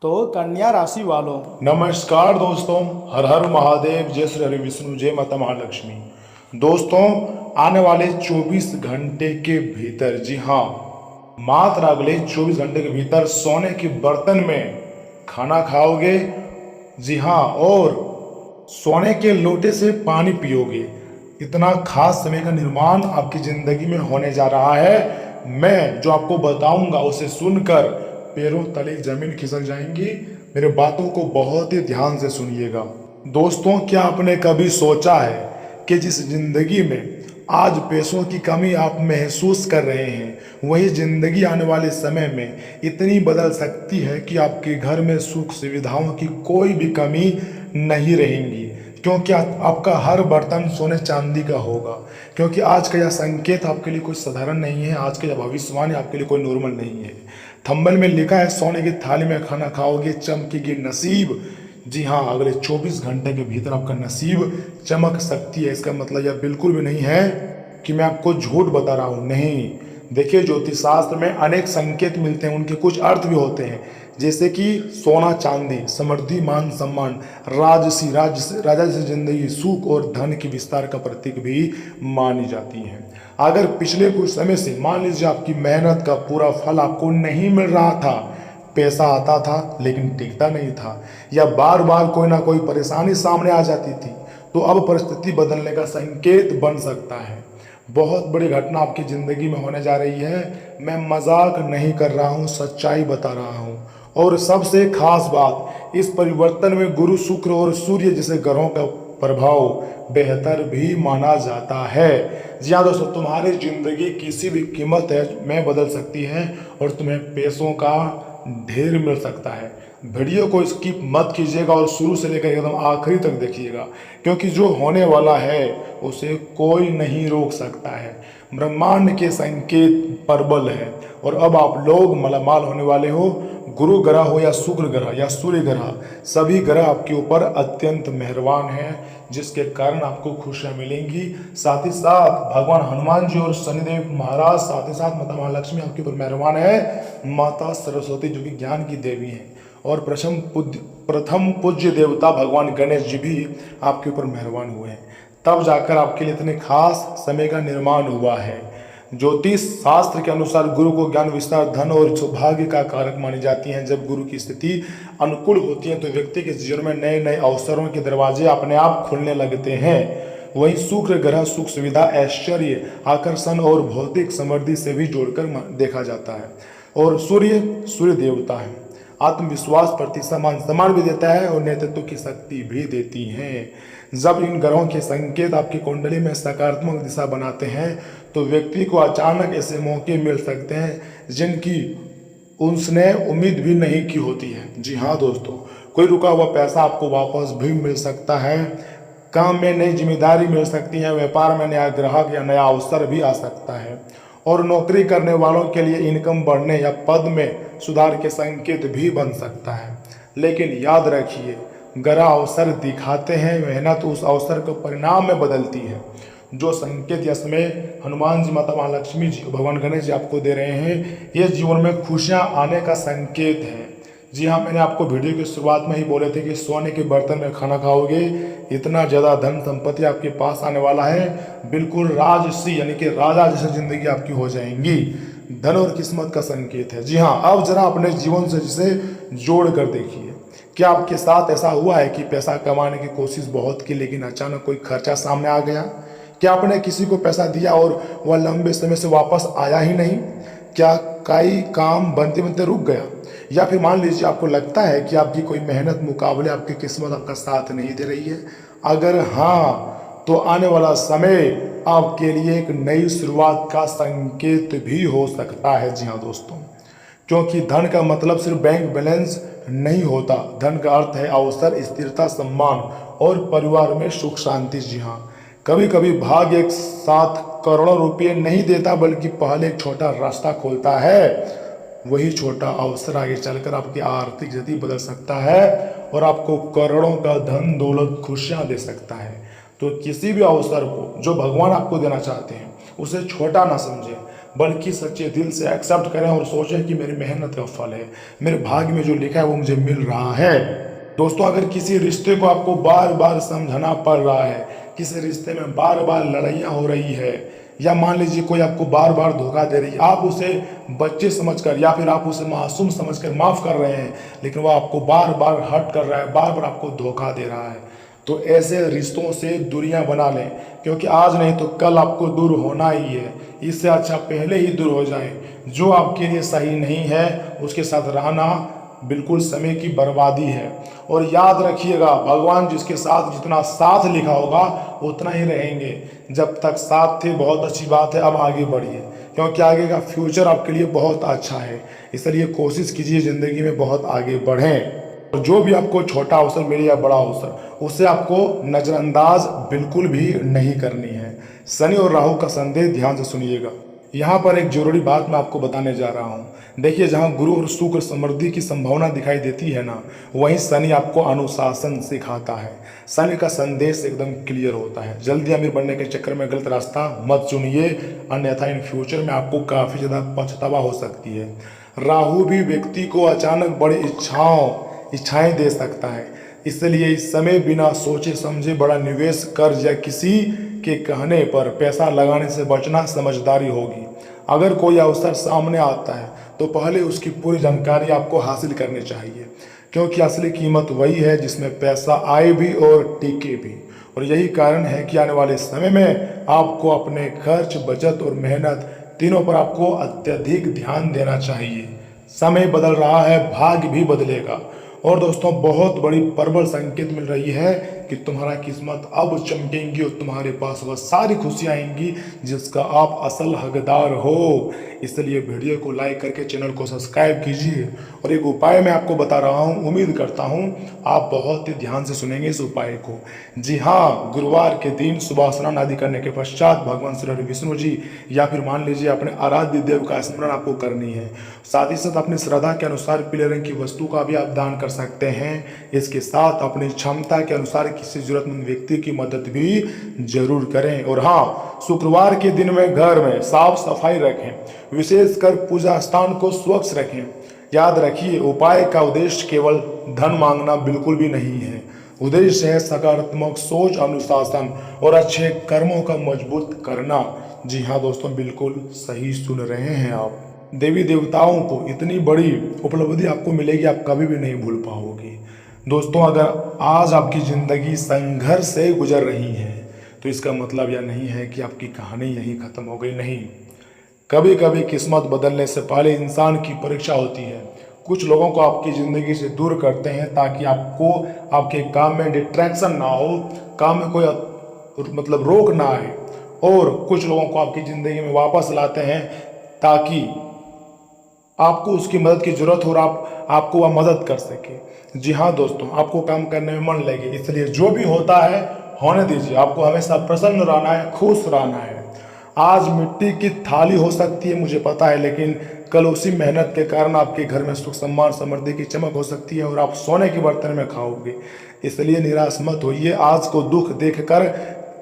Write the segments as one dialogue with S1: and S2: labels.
S1: तो कन्या राशि वालों,
S2: नमस्कार दोस्तों। हर हर महादेव, जय श्री हरि विष्णु, जय माता महालक्ष्मी। दोस्तों, आने वाले 24 घंटे के भीतर, जी हाँ, मात्र अगले 24 घंटे के भीतर सोने के बर्तन में खाना खाओगे। जी हाँ, और सोने के लोटे से पानी पियोगे। इतना खास समय का निर्माण आपकी जिंदगी में होने जा रहा है। मैं जो आपको बताऊंगा उसे सुनकर पैरों तले जमीन खिसक जाएंगी। मेरे बातों को बहुत ही ध्यान से सुनिएगा। दोस्तों, क्या आपने कभी सोचा है कि जिस जिंदगी में आज पैसों की कमी आप महसूस कर रहे हैं, वही जिंदगी आने वाले समय में इतनी बदल सकती है कि आपके घर में सुख सुविधाओं की कोई भी कमी नहीं रहेंगी, क्योंकि आपका हर बर्तन सोने चांदी का होगा। क्योंकि आज का यह संकेत आपके लिए कोई साधारण नहीं है। आज का यह भविष्यवाणी आपके लिए कोई नॉर्मल नहीं है। थंबनेल में लिखा है सोने की थाली में खाना खाओगे, चमकेगी नसीब। जी हाँ, अगले 24 घंटे के भीतर आपका नसीब चमक सकती है। इसका मतलब यह बिल्कुल भी नहीं है कि मैं आपको झूठ बता रहा हूँ, नहीं। देखिए, ज्योतिष शास्त्र में अनेक संकेत मिलते हैं, उनके कुछ अर्थ भी होते हैं। जैसे कि सोना चांदी, समृद्धि, मान सम्मान, राजा जैसी जिंदगी, सुख और धन की विस्तार का प्रतीक भी मानी जाती है। अगर पिछले कुछ समय से मान लीजिए आपकी मेहनत का पूरा फल आपको नहीं मिल रहा था, पैसा आता था लेकिन टिकता नहीं था, या बार बार कोई ना कोई परेशानी सामने आ जाती थी, तो अब परिस्थिति बदलने का संकेत बन सकता है। बहुत बड़ी घटना आपकी ज़िंदगी में होने जा रही है। मैं मजाक नहीं कर रहा हूँ, सच्चाई बता रहा हूँ। और सबसे खास बात, इस परिवर्तन में गुरु, शुक्र और सूर्य जैसे ग्रहों का प्रभाव बेहतर भी माना जाता है। जी हाँ दोस्तों, तुम्हारी ज़िंदगी किसी भी कीमत में बदल सकती है और तुम्हें पैसों का ढेर मिल सकता है। वीडियो को स्किप मत कीजिएगा और शुरू से लेकर एकदम आखिरी तक देखिएगा, क्योंकि जो होने वाला है उसे कोई नहीं रोक सकता है। ब्रह्मांड के संकेत प्रबल है और अब आप लोग मालामाल होने वाले हो। गुरु ग्रह हो या शुक्र ग्रह या सूर्य ग्रह, सभी ग्रह आपके ऊपर अत्यंत मेहरबान हैं, जिसके कारण आपको खुशियां मिलेंगी। साथ ही साथ भगवान हनुमान जी और शनिदेव महाराज, साथ ही साथ माता महालक्ष्मी आपके ऊपर मेहरबान है। माता सरस्वती जो कि ज्ञान की देवी हैं, और प्रथम पूज्य देवता भगवान गणेश जी भी आपके ऊपर मेहरबान हुए हैं। तब जाकर आपके लिए इतने खास समय का निर्माण हुआ है। ज्योतिष शास्त्र के अनुसार गुरु को ज्ञान, विस्तार, धन और सौभाग्य का कारक मानी जाती हैं। जब गुरु की स्थिति अनुकूल होती है तो व्यक्ति के जीवन में नए नए अवसरों के दरवाजे अपने आप खुलने लगते हैं। वहीं शुक्र ग्रह सुख सुविधा, ऐश्वर्य, आकर्षण और भौतिक समृद्धि से भी जोड़कर देखा जाता है। और सूर्य देवता है, आत्मविश्वास, प्रति सम्मान भी देता है और नेतृत्व की शक्ति भी देती है। जब इन ग्रहों के संकेत आपकी कुंडली में सकारात्मक दिशा बनाते हैं तो व्यक्ति को अचानक ऐसे मौके मिल सकते हैं जिनकी उसने उम्मीद भी नहीं की होती है। जी हाँ दोस्तों, कोई रुका हुआ पैसा आपको वापस भी मिल सकता है। काम में नई जिम्मेदारी मिल सकती है। व्यापार में नया ग्राहक या नया अवसर भी आ सकता है। और नौकरी करने वालों के लिए इनकम बढ़ने या पद में सुधार के संकेत भी बन सकता है। लेकिन याद रखिए, ग्रह अवसर दिखाते हैं, मेहनत उस अवसर को परिणाम में बदलती है। जो संकेत इसमें हनुमान जी, माता महालक्ष्मी जी, भगवान गणेश जी आपको दे रहे हैं, ये जीवन में खुशियां आने का संकेत है। जी हाँ, मैंने आपको वीडियो की शुरुआत में ही बोले थे कि सोने के बर्तन में खाना खाओगे, इतना ज़्यादा धन संपत्ति आपके पास आने वाला है। बिल्कुल राजसी यानी कि राजा जैसी जिंदगी आपकी हो जाएंगी। धन और किस्मत का संकेत है। जी हाँ, अब जरा अपने जीवन से जिसे जोड़ कर देखिए। क्या आपके साथ ऐसा हुआ है कि पैसा कमाने की कोशिश बहुत की, लेकिन अचानक कोई खर्चा सामने आ गया? क्या आपने किसी को पैसा दिया और वह लंबे समय से वापस आया ही नहीं? क्या कई काम बनते बनते रुक गया? या फिर मान लीजिए आपको लगता है कि आपकी कोई मेहनत मुकाबले आपकी किस्मत आपका साथ नहीं दे रही है? अगर हाँ, तो आने वाला समय आपके लिए एक नई शुरुआत का संकेत भी हो सकता है। जी हाँ दोस्तों, क्योंकि धन का मतलब सिर्फ बैंक बैलेंस नहीं होता। धन का अर्थ है अवसर, स्थिरता, सम्मान और परिवार में सुख शांति। जी हाँ, कभी कभी भाग्य एक साथ करोड़ों रुपये नहीं देता, बल्कि पहले एक छोटा रास्ता खोलता है। वही छोटा अवसर आगे चलकर आपकी आर्थिक स्थिति बदल सकता है और आपको करोड़ों का धन दौलत खुशियां दे सकता है। तो किसी भी अवसर को जो भगवान आपको देना चाहते हैं उसे छोटा ना समझें, बल्कि सच्चे दिल से एक्सेप्ट करें और सोचें कि मेरी मेहनत का फल है, मेरे भाग्य में जो लिखा है वो मुझे मिल रहा है। दोस्तों, अगर किसी रिश्ते को आपको बार बार समझाना पड़ रहा है, किसी रिश्ते में बार बार लड़ाइयाँ हो रही है, या मान लीजिए कोई आपको बार बार धोखा दे रही है, आप उसे बच्चे समझकर या फिर आप उसे मासूम समझकर माफ़ कर रहे हैं, लेकिन वो आपको बार बार हर्ट कर रहा है, बार बार आपको धोखा दे रहा है, तो ऐसे रिश्तों से दूरियां बना लें, क्योंकि आज नहीं तो कल आपको दूर होना ही है। इससे अच्छा पहले ही दूर हो जाएं। जो आपके लिए सही नहीं है उसके साथ रहना बिल्कुल समय की बर्बादी है। और याद रखिएगा, भगवान जिसके साथ जितना साथ लिखा होगा उतना ही रहेंगे। जब तक साथ थे बहुत अच्छी बात है, अब आगे बढ़िए, क्योंकि आगे का फ्यूचर आपके लिए बहुत अच्छा है। इसलिए कोशिश कीजिए ज़िंदगी में बहुत आगे बढ़ें। और जो भी आपको छोटा अवसर मिले या बड़ा अवसर, उसे आपको नज़रअंदाज बिल्कुल भी नहीं करनी है। शनि और राहु का संदेश ध्यान से सुनिएगा। यहाँ पर एक जरूरी बात मैं आपको बताने जा रहा हूँ। देखिए, जहाँ गुरु और शुक्र समृद्धि की संभावना दिखाई देती है ना, वहीं शनि आपको अनुशासन सिखाता है। शनि का संदेश एकदम क्लियर होता है, जल्दी अमीर बनने के चक्कर में गलत रास्ता मत चुनिए, अन्यथा इन फ्यूचर में आपको काफ़ी ज़्यादा पछतावा हो सकती है। राहु भी व्यक्ति को अचानक बड़ी इच्छाएं दे सकता है, इसलिए इस समय बिना सोचे समझे बड़ा निवेश, कर्ज या किसी के कहने पर पैसा लगाने से बचना समझदारी होगी। अगर कोई अवसर सामने आता है तो पहले उसकी पूरी जानकारी आपको हासिल करनी चाहिए, क्योंकि असली कीमत वही है जिसमें पैसा आए भी और टिके भी। और यही कारण है कि आने वाले समय में आपको अपने खर्च, बचत और मेहनत तीनों पर आपको अत्यधिक ध्यान देना चाहिए। समय बदल रहा है, भाग्य भी बदलेगा। और दोस्तों, बहुत बड़ी प्रबल संकेत मिल रही है कि तुम्हारा किस्मत अब चमकेंगी और तुम्हारे पास वह सारी खुशियाँ आएंगी जिसका आप असल हकदार हो। इसलिए वीडियो को लाइक करके चैनल को सब्सक्राइब कीजिए। और एक उपाय मैं आपको बता रहा हूँ, उम्मीद करता हूँ आप बहुत ही ध्यान से सुनेंगे इस उपाय को। जी हाँ, गुरुवार के दिन सुबह स्नान आदि करने के पश्चात भगवान श्री विष्णु जी या फिर मान लीजिए अपने आराध्य देव का स्मरण आपको करनी है। साथ ही साथ अपनी श्रद्धा के अनुसार पीले रंग की वस्तु का भी आप दान कर सकते हैं। इसके साथ अपनी क्षमता के अनुसार किसी जरूरतमंद व्यक्ति की मदद भी जरूर करें। और हाँ, शुक्रवार के दिन में घर में साफ सफाई रखें, विशेषकर पूजा स्थान को स्वच्छ रखें। याद रखिए, उपाय का उद्देश्य केवल धन मांगना बिल्कुल भी नहीं है। उद्देश्य है सकारात्मक सोच, अनुशासन और अच्छे कर्मों का मजबूत करना। जी हाँ दोस्तों, बिल्कुल सही सुन रहे हैं आप। देवी देवताओं को इतनी बड़ी उपलब्धि आपको मिलेगी, आप कभी भी नहीं भूल पाओगे। दोस्तों, अगर आज आपकी ज़िंदगी संघर्ष से गुजर रही है तो इसका मतलब यह नहीं है कि आपकी कहानी यहीं ख़त्म हो गई। नहीं, कभी कभी किस्मत बदलने से पहले इंसान की परीक्षा होती है। कुछ लोगों को आपकी ज़िंदगी से दूर करते हैं ताकि आपको आपके काम में डिस्ट्रैक्शन ना हो, काम में कोई रोक ना आए। और कुछ लोगों को आपकी ज़िंदगी में वापस लाते हैं ताकि आपको उसकी मदद की ज़रूरत हो और आपको वह मदद कर सके। जी हाँ दोस्तों, आपको काम करने में मन लगे, इसलिए जो भी होता है होने दीजिए। आपको हमेशा प्रसन्न रहना है, खुश रहना है। आज मिट्टी की थाली हो सकती है, मुझे पता है, लेकिन कल उसी मेहनत के कारण आपके घर में सुख, सम्मान, समृद्धि की चमक हो सकती है और आप सोने के बर्तन में खाओगे। इसलिए निराश मत होइए। आज को दुख देखकर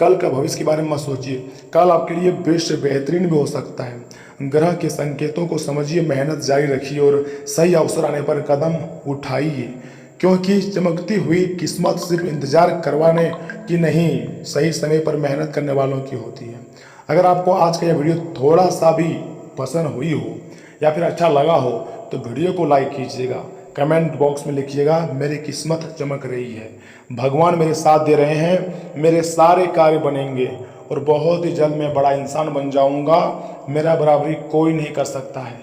S2: कल का भविष्य के बारे में मत सोचिए। कल आपके लिए बेस्ट बेहतरीन भी हो सकता है। ग्रह के संकेतों को समझिए, मेहनत जारी रखिए और सही अवसर आने पर कदम उठाइए, क्योंकि चमकती हुई किस्मत सिर्फ इंतजार करवाने की नहीं, सही समय पर मेहनत करने वालों की होती है। अगर आपको आज का यह वीडियो थोड़ा सा भी पसंद हुई हो या फिर अच्छा लगा हो तो वीडियो को लाइक कीजिएगा, कमेंट बॉक्स में लिखिएगा मेरी किस्मत चमक रही है, भगवान मेरे साथ दे रहे हैं, मेरे सारे कार्य बनेंगे और बहुत ही जल्द मैं बड़ा इंसान बन जाऊंगा, मेरा बराबरी कोई नहीं कर सकता है।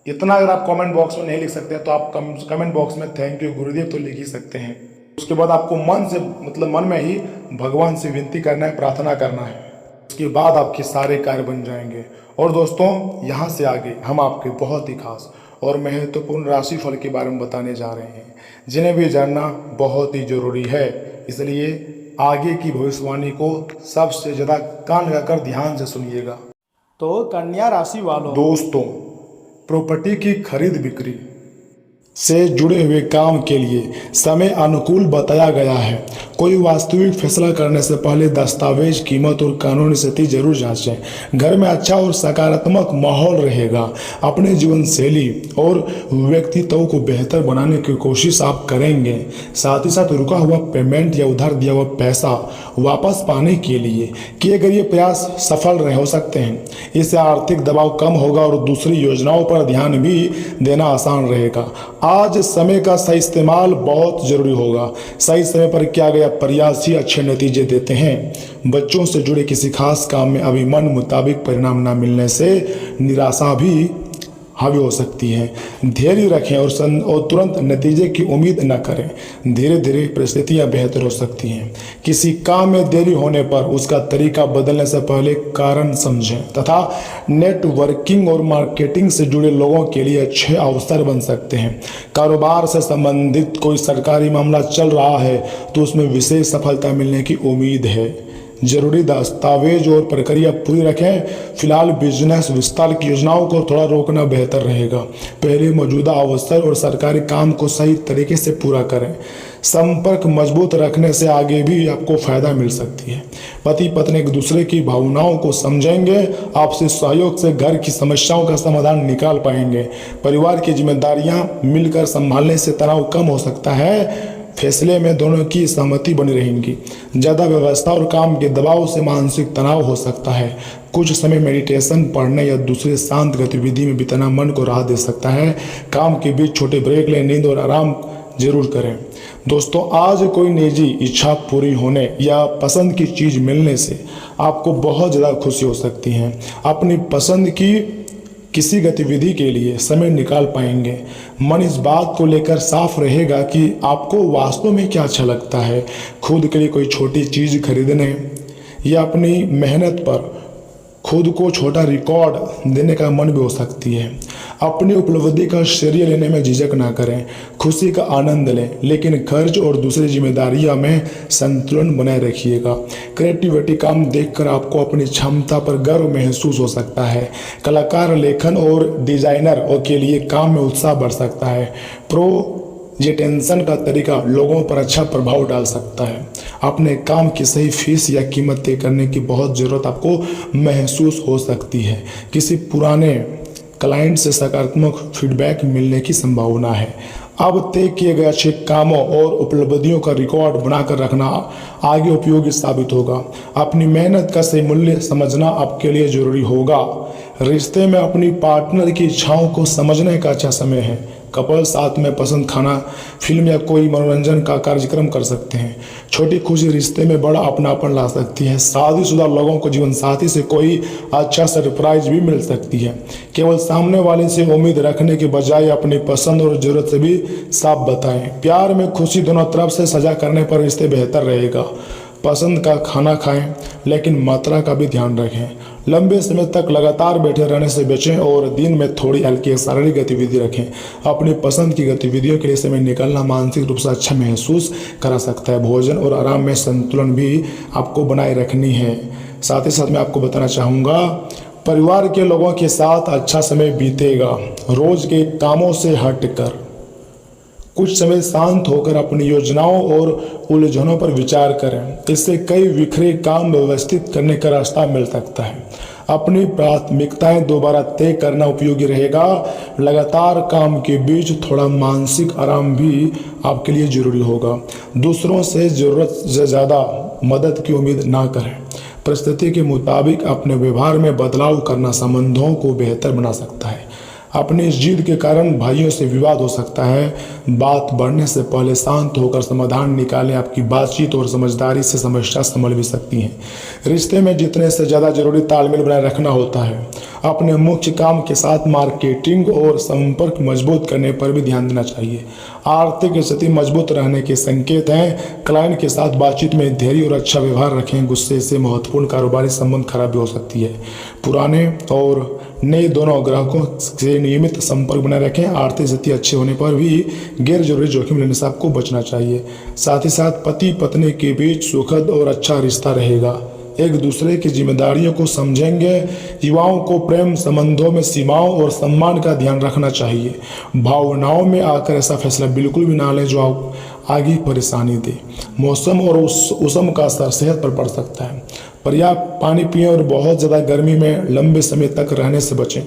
S2: इतना अगर आप कमेंट बॉक्स में नहीं लिख सकते तो आप कमेंट बॉक्स में थैंक यू गुरुदेव तो लिख ही सकते हैं। उसके बाद आपको मन से मन में ही भगवान से विनती करना है, प्रार्थना करना है। उसके बाद आपके सारे कार्य बन जाएंगे। और दोस्तों, यहाँ से आगे हम आपके बहुत ही खास और महत्वपूर्ण राशिफल के बारे में बताने जा रहे हैं, जिन्हें भी जानना बहुत ही जरूरी है। इसलिए आगे की भविष्यवाणी को सबसे ज़्यादा कान लगाकर ध्यान से सुनिएगा।
S1: तो कन्या राशि वालों,
S2: दोस्तों, प्रॉपर्टी की खरीद बिक्री से जुड़े हुए काम के लिए समय अनुकूल बताया गया है। कोई वास्तविक फैसला करने से पहले दस्तावेज, कीमत और कानूनी स्थिति जरूर जांचें। घर में अच्छा और सकारात्मक माहौल रहेगा। अपने जीवन शैली और व्यक्तित्व को बेहतर बनाने की कोशिश आप करेंगे। साथ ही साथ रुका हुआ पेमेंट या उधार दिया हुआ पैसा वापस पाने के लिए किए गए ये प्रयास सफल रहे हो सकते हैं। इससे आर्थिक दबाव कम होगा और दूसरी योजनाओं पर ध्यान भी देना आसान रहेगा। आज समय का सही इस्तेमाल बहुत जरूरी होगा। सही समय पर किया गया प्रयास ही अच्छे नतीजे देते हैं। बच्चों से जुड़े किसी खास काम में अभी मन मुताबिक परिणाम न मिलने से निराशा भी हावी हो सकती है। धैर्य रखें और तुरंत नतीजे की उम्मीद न करें। धीरे धीरे परिस्थितियां बेहतर हो सकती हैं। किसी काम में देरी होने पर उसका तरीका बदलने से पहले कारण समझें तथा नेटवर्किंग और मार्केटिंग से जुड़े लोगों के लिए अच्छे अवसर बन सकते हैं। कारोबार से संबंधित कोई सरकारी मामला चल रहा है तो उसमें विशेष सफलता मिलने की उम्मीद है। जरूरी दस्तावेज और प्रक्रिया पूरी रखें। फिलहाल बिजनेस विस्तार की योजनाओं को थोड़ा रोकना बेहतर रहेगा। पहले मौजूदा अवसर और सरकारी काम को सही तरीके से पूरा करें। संपर्क मजबूत रखने से आगे भी आपको फायदा मिल सकती है। पति पत्नी एक दूसरे की भावनाओं को समझेंगे। आपसे सहयोग से घर की समस्याओं का समाधान निकाल पाएंगे। परिवार की जिम्मेदारियां मिलकर संभालने से तनाव कम हो सकता है। फैसले में दोनों की सहमति बनी रहेंगी। ज़्यादा व्यवस्था और काम के दबाव से मानसिक तनाव हो सकता है। कुछ समय मेडिटेशन, पढ़ने या दूसरे शांत गतिविधि में बिताना मन को राहत दे सकता है। काम के बीच छोटे ब्रेक लें, नींद और आराम जरूर करें। दोस्तों, आज कोई निजी इच्छा पूरी होने या पसंद की चीज़ मिलने से आपको बहुत ज़्यादा खुशी हो सकती है। अपनी पसंद की किसी गतिविधि के लिए समय निकाल पाएंगे। मन इस बात को लेकर साफ रहेगा कि आपको वास्तव में क्या अच्छा लगता है। खुद के लिए कोई छोटी चीज़ खरीदने या अपनी मेहनत पर खुद को छोटा रिकॉर्ड देने का मन भी हो सकती है। अपनी उपलब्धि का श्रेय लेने में झिझक ना करें। खुशी का आनंद लें, लेकिन खर्च और दूसरी जिम्मेदारियों में संतुलन बनाए रखिएगा। क्रिएटिविटी काम देखकर आपको अपनी क्षमता पर गर्व महसूस हो सकता है। कलाकार, लेखन और डिजाइनर के लिए काम में उत्साह बढ़ सकता है। प्रेजेंटेशन का तरीका लोगों पर अच्छा प्रभाव डाल सकता है। अपने काम की सही फीस या कीमत तय करने की बहुत ज़रूरत आपको महसूस हो सकती है। किसी पुराने क्लाइंट से सकारात्मक फीडबैक मिलने की संभावना है। अब तय किए गए अच्छे कामों और उपलब्धियों का रिकॉर्ड बनाकर रखना आगे उपयोगी साबित होगा। अपनी मेहनत का सही मूल्य समझना आपके लिए जरूरी होगा। रिश्ते में अपनी पार्टनर की इच्छाओं को समझने का अच्छा समय है। कपल साथ में पसंद खाना, फिल्म या कोई मनोरंजन का कार्यक्रम कर सकते हैं। छोटी खुशी रिश्ते में बड़ा अपनापन ला सकती है। शादीशुदा लोगों को जीवन साथी से कोई अच्छा सरप्राइज भी मिल सकती है। केवल सामने वाले से उम्मीद रखने के बजाय अपनी पसंद और जरूरत से भी साफ बताएं। प्यार में खुशी दोनों तरफ से सजा करने पर रिश्ते बेहतर रहेगा। पसंद का खाना खाएं, लेकिन मात्रा का भी ध्यान रखें। लंबे समय तक लगातार बैठे रहने से बचें और दिन में थोड़ी हल्की शारीरिक गतिविधि रखें। अपनी पसंद की गतिविधियों के लिए समय निकालना मानसिक रूप से अच्छा महसूस करा सकता है। भोजन और आराम में संतुलन भी आपको बनाए रखनी है। साथ ही साथ मैं आपको बताना चाहूँगा, परिवार के लोगों के साथ अच्छा समय बीतेगा। रोज के कामों से हटकर कुछ समय शांत होकर अपनी योजनाओं और उलझनों पर विचार करें। इससे कई बिखरे काम व्यवस्थित करने का रास्ता मिल सकता है। अपनी प्राथमिकताएं दोबारा तय करना उपयोगी रहेगा। लगातार काम के बीच थोड़ा मानसिक आराम भी आपके लिए जरूरी होगा। दूसरों से ज़रूरत से ज़्यादा मदद की उम्मीद ना करें। परिस्थिति के मुताबिक अपने व्यवहार में बदलाव करना संबंधों को बेहतर बना सकता है। अपनी इस जिद के कारण भाइयों से विवाद हो सकता है। बात बढ़ने से पहले शांत होकर समाधान निकालें। आपकी बातचीत और समझदारी से समस्या संभल भी सकती है। रिश्ते में जितने से ज़्यादा जरूरी तालमेल बनाए रखना होता है। अपने मुख्य काम के साथ मार्केटिंग और संपर्क मजबूत करने पर भी ध्यान देना चाहिए। आर्थिक स्थिति मजबूत रहने के संकेत हैं। क्लाइंट के साथ बातचीत में धैर्य और अच्छा व्यवहार रखें। गुस्से से महत्वपूर्ण कारोबारी संबंध खराब भी हो सकती है। पुराने और नए दोनों ग्राहकों से नियमित संपर्क बनाए रखें। आर्थिक स्थिति अच्छे होने पर भी गैर जरूरी जोखिम लेने से आपको बचना चाहिए। साथ ही साथ पति पत्नी के बीच सुखद और अच्छा रिश्ता रहेगा। एक दूसरे की जिम्मेदारियों को समझेंगे। युवाओं को प्रेम संबंधों में सीमाओं और सम्मान का ध्यान रखना चाहिए। भावनाओं में आकर ऐसा फैसला बिल्कुल भी ना लें जो आगे परेशानी दे। मौसम और मौसम का असर सेहत पर पड़ सकता है। पर्याप्त पानी पिएं और बहुत ज़्यादा गर्मी में लंबे समय तक रहने से बचें।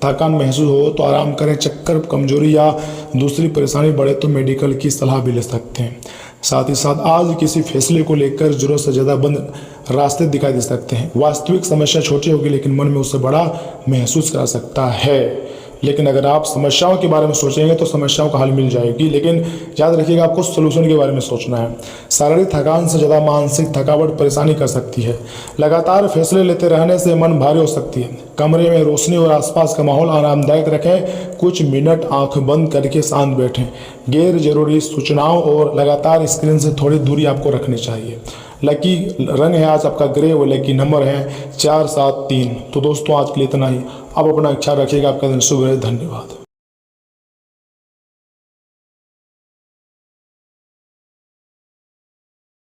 S2: थकान महसूस हो तो आराम करें। चक्कर, कमजोरी या दूसरी परेशानी बढ़े तो मेडिकल की सलाह भी ले सकते हैं। साथ ही साथ आज किसी फैसले को लेकर जरूरत से ज़्यादा बंद रास्ते दिखाई दे सकते हैं। वास्तविक समस्या छोटी होगी लेकिन मन में उससे बड़ा महसूस करा सकता है। लेकिन अगर आप समस्याओं के बारे में सोचेंगे तो समस्याओं का हल मिल जाएगी। लेकिन याद रखिएगा, आपको सोल्यूशन के बारे में सोचना है। शारीरिक थकान से ज़्यादा मानसिक थकावट परेशानी कर सकती है। लगातार फैसले लेते रहने से मन भारी हो सकती है। कमरे में रोशनी और आसपास का माहौल आरामदायक रखें। कुछ मिनट आंख बंद करके शांत बैठें। गैर जरूरी सूचनाओं और लगातार स्क्रीन से थोड़ी दूरी आपको रखनी चाहिए। लकी रंग है आज आपका ग्रे और लकी नंबर है 473। तो दोस्तों आज के लिए इतना ही। आप अपना ख्याल रखिएगा। आपका दिन शुभ रहे। धन्यवाद।